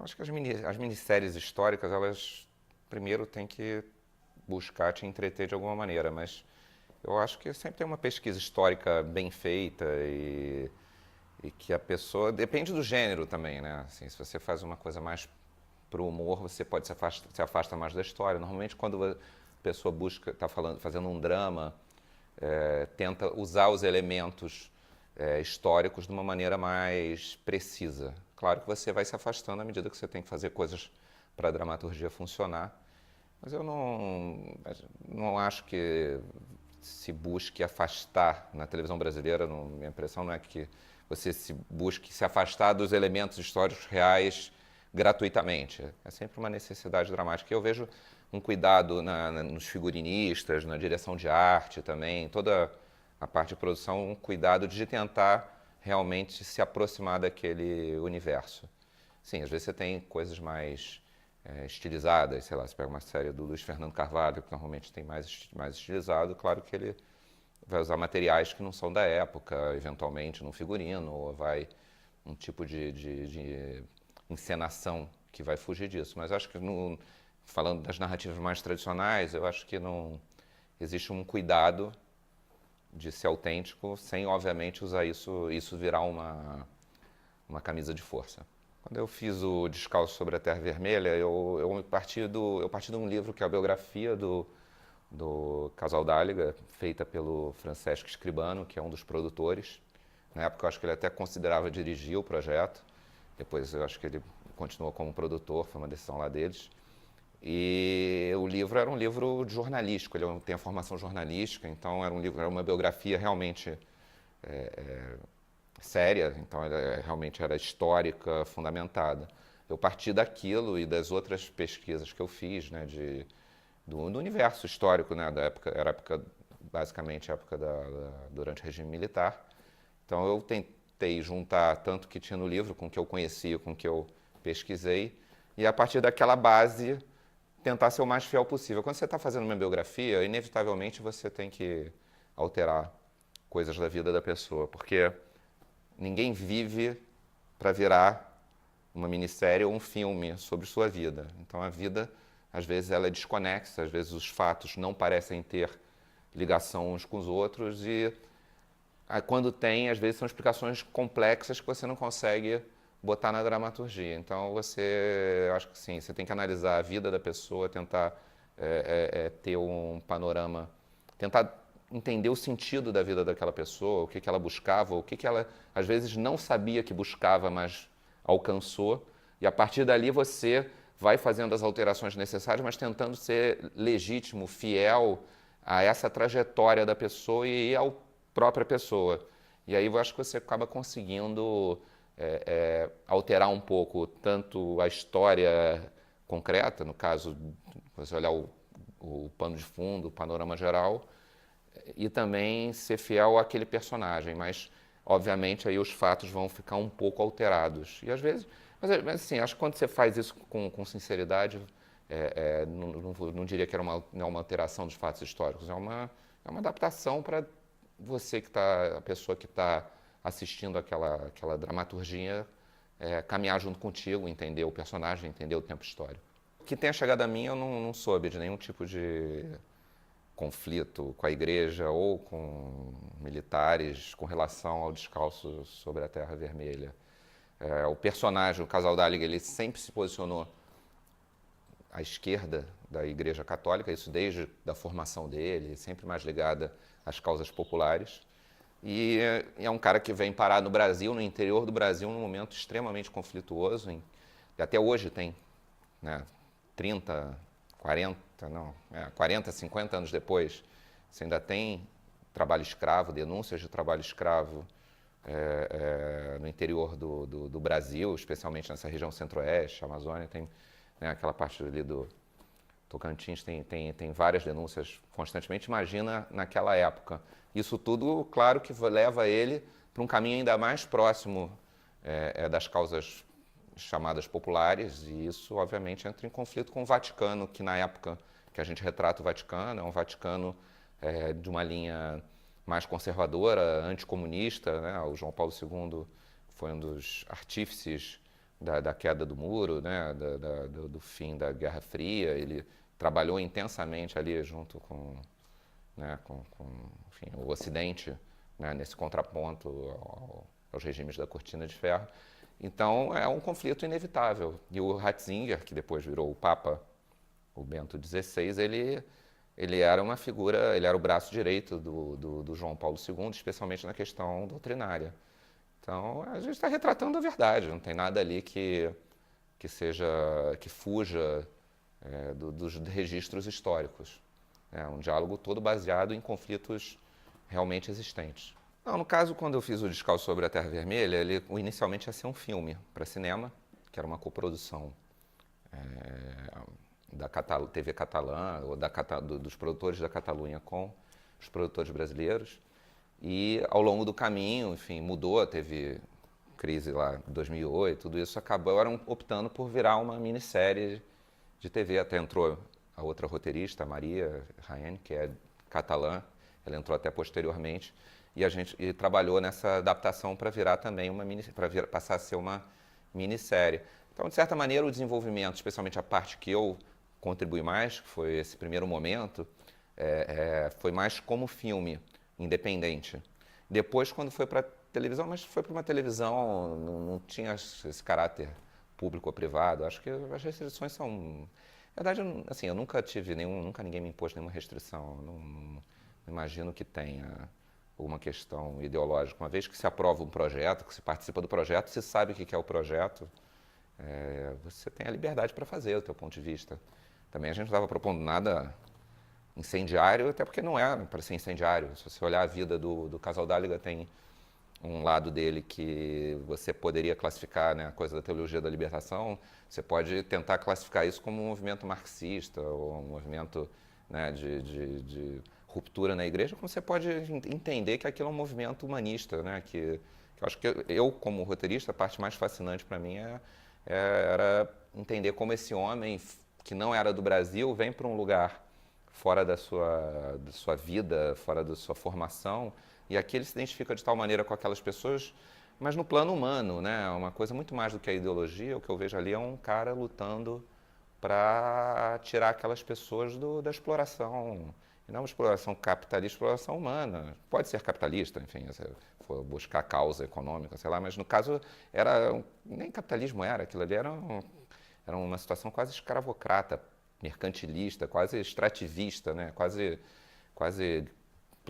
Acho que as minisséries históricas, elas primeiro têm que buscar te entreter de alguma maneira, mas eu acho que sempre tem uma pesquisa histórica bem feita e que a pessoa. Depende do gênero também, né? Assim, se você faz uma coisa mais pro humor, você pode se afasta mais da história. Normalmente, quando a pessoa busca, está fazendo um drama, tenta usar os elementos históricos de uma maneira mais precisa. Claro que você vai se afastando à medida que você tem que fazer coisas para a dramaturgia funcionar, mas eu não acho que se busque afastar na televisão brasileira. Minha impressão não é que você se busque se afastar dos elementos históricos reais gratuitamente. É sempre uma necessidade dramática. E eu vejo um cuidado nos figurinistas, na direção de arte também, toda a parte de produção, um cuidado de tentar realmente se aproximar daquele universo. Sim, às vezes você tem coisas mais estilizadas, sei lá, você pega uma série do Luiz Fernando Carvalho, que normalmente tem mais estilizado, claro que ele vai usar materiais que não são da época, eventualmente num figurino, ou vai um tipo de encenação que vai fugir disso. Mas acho que, falando das narrativas mais tradicionais, eu acho que não existe um cuidado de ser autêntico, sem, obviamente, usar isso virar uma camisa de força. Quando eu fiz o Descalço sobre a Terra Vermelha, eu parti de um livro que é a biografia do Casal Dáliga, feita pelo Francesco Escribano, que é um dos produtores. Na época, eu acho que ele até considerava dirigir o projeto. Depois, eu acho que ele continuou como produtor, foi uma decisão lá deles. E o livro era um livro jornalístico, ele tem a formação jornalística, então era uma biografia realmente séria, então ela realmente era histórica, fundamentada. Eu parti daquilo e das outras pesquisas que eu fiz, né, do universo histórico, né, da época, era basicamente a época durante o regime militar. Então eu tentei juntar tanto que tinha no livro com o que eu conhecia, com o que eu pesquisei, e a partir daquela base tentar ser o mais fiel possível. Quando você está fazendo uma biografia, inevitavelmente você tem que alterar coisas da vida da pessoa, porque ninguém vive para virar uma minissérie ou um filme sobre sua vida. Então a vida, às vezes, ela é desconexa, às vezes os fatos não parecem ter ligação uns com os outros e quando tem, às vezes são explicações complexas que você não consegue botar na dramaturgia. Então você, acho que sim, você tem que analisar a vida da pessoa, tentar ter um panorama, tentar entender o sentido da vida daquela pessoa, o que, que ela buscava, o que, que ela às vezes não sabia que buscava, mas alcançou. E a partir dali você vai fazendo as alterações necessárias, mas tentando ser legítimo, fiel a essa trajetória da pessoa e à própria pessoa. E aí eu acho que você acaba conseguindo alterar um pouco tanto a história concreta, no caso, você olhar o pano de fundo, o panorama geral, e também ser fiel àquele personagem, mas obviamente aí os fatos vão ficar um pouco alterados. E às vezes, mas assim, acho que quando você faz isso com sinceridade, não diria que era não é uma alteração dos fatos históricos, é uma adaptação para você que está, a pessoa que está assistindo aquela dramaturgia, caminhar junto contigo, entender o personagem, entender o tempo histórico. Que tenha chegado a mim, eu não soube de nenhum tipo de conflito com a igreja ou com militares com relação ao Descalço sobre a Terra Vermelha. O personagem, o Casal Dáliga, ele sempre se posicionou à esquerda da Igreja Católica, isso desde a formação dele, sempre mais ligada às causas populares. E é um cara que vem parar no Brasil, no interior do Brasil, num momento extremamente conflituoso. E até hoje tem, né, 30, 40, não, 40, 50 anos depois, você ainda tem trabalho escravo, denúncias de trabalho escravo no interior do Brasil, especialmente nessa região centro-oeste, Amazônia, tem, né, aquela parte ali do Tocantins, tem várias denúncias constantemente. Imagina naquela época. Isso tudo, claro, que leva ele para um caminho ainda mais próximo das causas chamadas populares, e isso, obviamente, entra em conflito com o Vaticano, que na época que a gente retrata o Vaticano, é um Vaticano de uma linha mais conservadora, anticomunista, né? O João Paulo II foi um dos artífices da queda do muro, né, do fim da Guerra Fria. Ele trabalhou intensamente ali junto com, né, enfim, o Ocidente, né, nesse contraponto aos regimes da Cortina de Ferro. Então é um conflito inevitável. E o Ratzinger, que depois virou o Papa, o Bento XVI, ele era uma figura, ele era o braço direito do João Paulo II, especialmente na questão doutrinária. Então a gente está retratando a verdade, não tem nada ali que fuja dos registros históricos. É um diálogo todo baseado em conflitos realmente existentes. Não, no caso, quando eu fiz o Descalço sobre a Terra Vermelha, ele inicialmente ia ser um filme para cinema, que era uma coprodução da TV catalã, ou dos produtores da Catalunha com os produtores brasileiros. E ao longo do caminho, enfim, mudou, teve crise lá em 2008, tudo isso acabaram optando por virar uma minissérie de TV. Até entrou a outra roteirista, a Maria Jaén, que é catalã, ela entrou até posteriormente, e a gente trabalhou nessa adaptação para virar também para passar a ser uma minissérie. Então, de certa maneira, o desenvolvimento, especialmente a parte que eu contribuí mais, que foi esse primeiro momento, foi mais como filme independente. Depois, quando foi para televisão, mas foi para uma televisão, não tinha esse caráter público ou privado. Acho que as restrições são... Na verdade, assim, eu nunca tive nunca ninguém me impôs nenhuma restrição. Não imagino que tenha alguma questão ideológica. Uma vez que se aprova um projeto, que se participa do projeto, se sabe o que é o projeto, você tem a liberdade para fazer, do teu ponto de vista. Também a gente não estava propondo nada incendiário, até porque não era para ser incendiário. Se você olhar a vida do Casal Dáliga, tem um lado dele que você poderia classificar, né, a coisa da teologia da libertação, você pode tentar classificar isso como um movimento marxista ou um movimento, né, de ruptura na igreja, como você pode entender que aquilo é um movimento humanista, né, que eu acho que eu, como roteirista, a parte mais fascinante para mim era entender como esse homem, que não era do Brasil, vem para um lugar fora da sua vida, fora da sua formação, e aqui ele se identifica de tal maneira com aquelas pessoas, mas no plano humano, né? Uma coisa muito mais do que a ideologia. O que eu vejo ali é um cara lutando para tirar aquelas pessoas da exploração, e não uma exploração capitalista, exploração humana. Pode ser capitalista, enfim, se for buscar causa econômica, sei lá, mas no caso nem capitalismo era, aquilo ali era uma situação quase escravocrata, mercantilista, quase extrativista, né? quase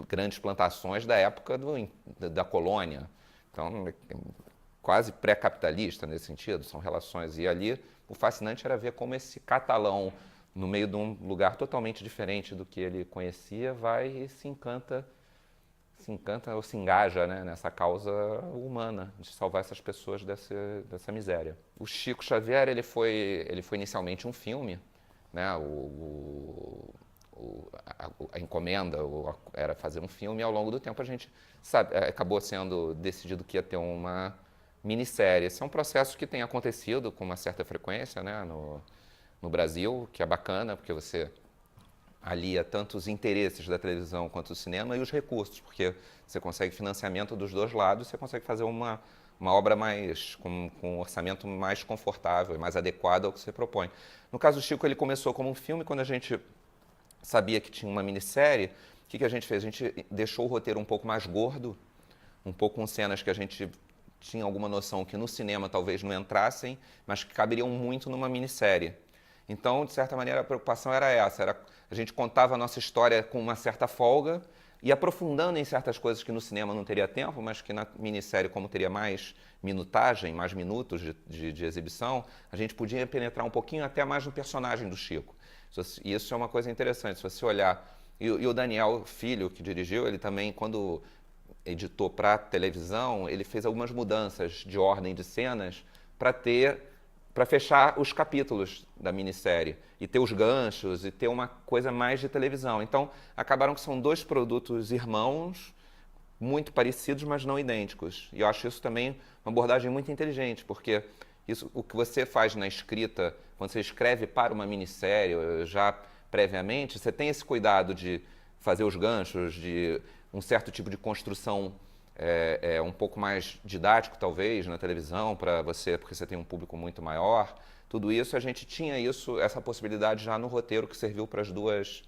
grandes plantações da época da colônia. Então, quase pré-capitalista nesse sentido, são relações. E ali o fascinante era ver como esse catalão, no meio de um lugar totalmente diferente do que ele conhecia, vai e se encanta ou se engaja, né, nessa causa humana, de salvar essas pessoas dessa miséria. O Chico Xavier, ele foi inicialmente um filme, né, a encomenda era fazer um filme, e ao longo do tempo a gente acabou sendo decidido que ia ter uma minissérie. Esse é um processo que tem acontecido com uma certa frequência, né, no Brasil, que é bacana, porque você alia tanto os interesses da televisão quanto do cinema e os recursos, porque você consegue financiamento dos dois lados, você consegue fazer uma obra com um orçamento mais confortável, mais adequado ao que você propõe. No caso do Chico, ele começou como um filme. Quando a gente sabia que tinha uma minissérie, o que a gente fez? A gente deixou o roteiro um pouco mais gordo, um pouco com cenas que a gente tinha alguma noção que no cinema talvez não entrassem, mas que caberiam muito numa minissérie. Então, de certa maneira, a preocupação era essa, a gente contava a nossa história com uma certa folga e aprofundando em certas coisas que no cinema não teria tempo, mas que na minissérie, como teria mais minutagem, mais minutos de exibição, a gente podia penetrar um pouquinho até mais no personagem do Chico. E isso é uma coisa interessante, se você olhar... E o Daniel Filho, que dirigiu, ele também, quando editou para televisão, ele fez algumas mudanças de ordem de cenas para fechar os capítulos da minissérie e ter os ganchos e ter uma coisa mais de televisão. Então, acabaram que são dois produtos irmãos, muito parecidos, mas não idênticos. E eu acho isso também uma abordagem muito inteligente, porque o que você faz na escrita, quando você escreve para uma minissérie, já previamente, você tem esse cuidado de fazer os ganchos, de um certo tipo de construção é um pouco mais didático, talvez, na televisão, para você, porque você tem um público muito maior. Tudo isso, a gente tinha essa possibilidade já no roteiro que serviu para as duas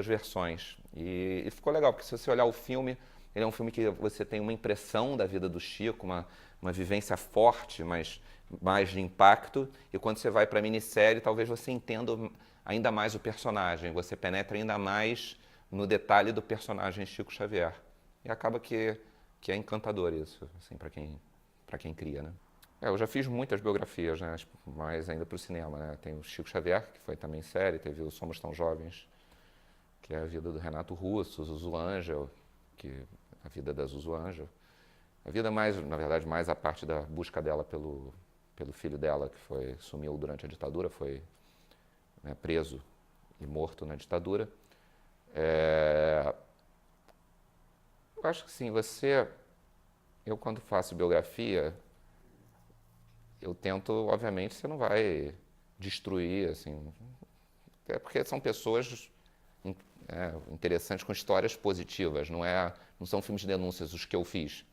versões. E ficou legal, porque se você olhar o filme, ele é um filme que você tem uma impressão da vida do Chico, uma vivência forte, mas mais de impacto. E quando você vai para a minissérie, talvez você entenda ainda mais o personagem, você penetra ainda mais no detalhe do personagem Chico Xavier. E acaba que é encantador isso, assim, para quem cria, né? Eu já fiz muitas biografias, né? Mas ainda para o cinema, né? Tem o Chico Xavier, que foi também série, teve o Somos Tão Jovens, que é a vida do Renato Russo, Zuzu Angel, que a vida da Zuzu Angel. A vida mais, na verdade, mais a parte da busca dela pelo filho dela, que sumiu durante a ditadura, foi, né, preso e morto na ditadura. Eu acho que sim, eu quando faço biografia, eu tento, obviamente, você não vai destruir, assim, é porque são pessoas interessantes com histórias positivas, não são filmes de denúncias os que eu fiz.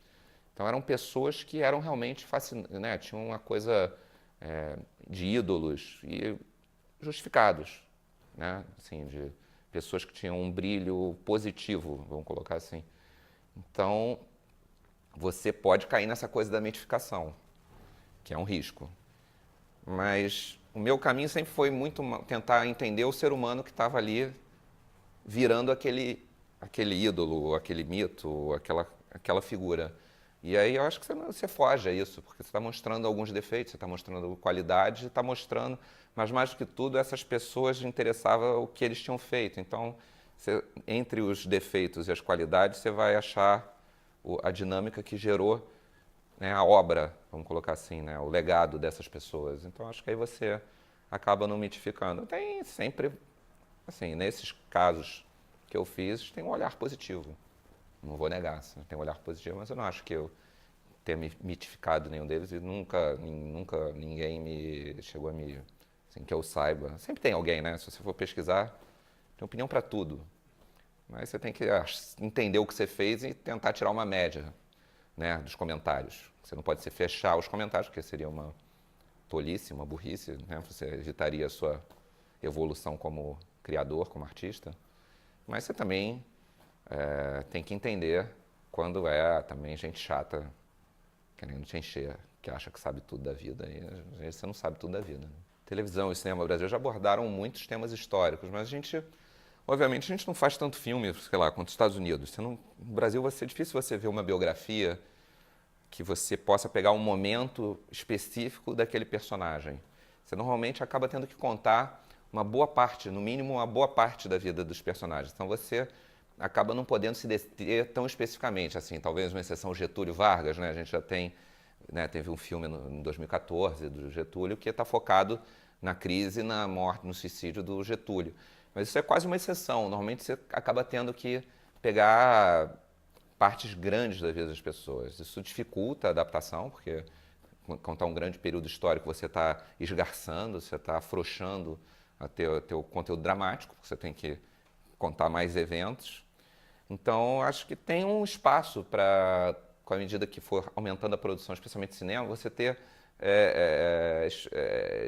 Então eram pessoas que eram realmente fascinantes, né? Tinham uma coisa de ídolos e justificados, né? Assim, de pessoas que tinham um brilho positivo, vamos colocar assim. Então você pode cair nessa coisa da mitificação, que é um risco. Mas o meu caminho sempre foi muito tentar entender o ser humano que estava ali virando aquele ídolo, aquele mito, aquela figura. E aí eu acho que você foge a isso, porque você está mostrando alguns defeitos, você está mostrando qualidade, está mostrando, mas mais do que tudo, essas pessoas interessava o que eles tinham feito. Então, entre os defeitos e as qualidades, você vai achar a dinâmica que gerou, né, a obra, vamos colocar assim, né, o legado dessas pessoas. Então, acho que aí você acaba não mitificando. Tem sempre, assim, nesses casos que eu fiz, tem um olhar positivo. Não vou negar, tem um olhar positivo, mas eu não acho que eu tenha mitificado nenhum deles e nunca ninguém me chegou a me, assim, que eu saiba. Sempre tem alguém, né? Se você for pesquisar, tem opinião para tudo. Mas você tem que entender o que você fez e tentar tirar uma média, né, dos comentários. Você não pode se fechar os comentários, porque seria uma tolice, uma burrice, né? Você evitaria a sua evolução como criador, como artista. Mas você também tem que entender quando também gente chata querendo te encher, que acha que sabe tudo da vida, e às vezes você não sabe tudo da vida. Né? Televisão e cinema no Brasil já abordaram muitos temas históricos, mas obviamente, a gente não faz tanto filme, sei lá, quanto os Estados Unidos. No Brasil vai ser difícil você ver uma biografia que você possa pegar um momento específico daquele personagem. Você normalmente acaba tendo que contar uma boa parte, no mínimo uma boa parte da vida dos personagens. Então você acaba não podendo se deter tão especificamente, assim, talvez uma exceção Getúlio Vargas, né? A gente já tem, né, teve um filme em 2014 do Getúlio que está focado na crise, na morte, no suicídio do Getúlio. Mas isso é quase uma exceção. Normalmente você acaba tendo que pegar partes grandes da vida das pessoas. Isso dificulta a adaptação, porque contar um grande período histórico você está esgarçando, você está afrouxando o teu conteúdo dramático, porque você tem que contar mais eventos. Então, acho que tem um espaço para, com a medida que for aumentando a produção, especialmente cinema, você ter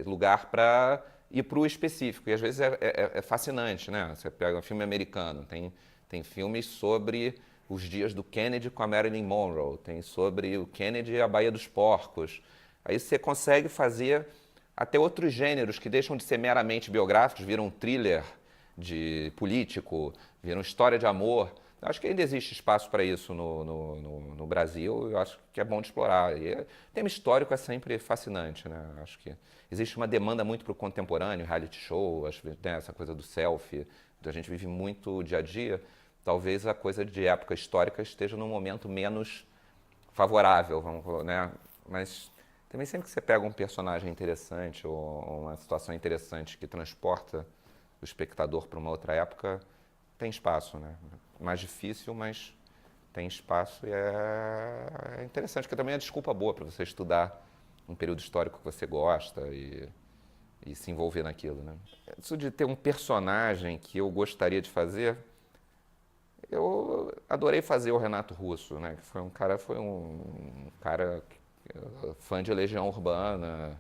lugar para ir para o específico. E às vezes é fascinante, né? Você pega um filme americano, tem filmes sobre os dias do Kennedy com a Marilyn Monroe, tem sobre o Kennedy e a Baía dos Porcos. Aí você consegue fazer até outros gêneros que deixam de ser meramente biográficos, viram um thriller de político, viram história de amor. Eu acho que ainda existe espaço para isso no Brasil, eu acho que é bom de explorar. E o tema histórico é sempre fascinante, né? Acho que existe uma demanda muito para o contemporâneo, reality show, né, essa coisa do selfie, a gente vive muito o dia a dia. Talvez a coisa de época histórica esteja num momento menos favorável, né? Mas também sempre que você pega um personagem interessante ou uma situação interessante que transporta o espectador para uma outra época, tem espaço, né? Mais difícil, mas tem espaço e é interessante, porque também é desculpa boa para você estudar um período histórico que você gosta e se envolver naquilo, né? Isso de ter um personagem que eu gostaria de fazer, Eu adorei fazer o Renato Russo, né? Que foi um cara fã de Legião Urbana.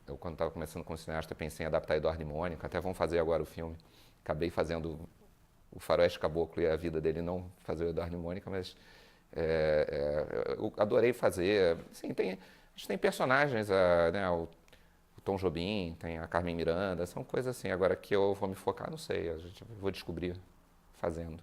Eu, quando estava começando como cineasta, pensei em adaptar Eduardo e Mônica. Até vão fazer agora o filme. Acabei fazendo o Faroeste Caboclo e a vida dele, não fazer o Eduardo e Mônica, mas eu adorei fazer. Sim, a gente tem personagens, né, o Tom Jobim, tem a Carmen Miranda, são coisas assim. Agora que eu vou me focar, não sei, vou descobrir fazendo.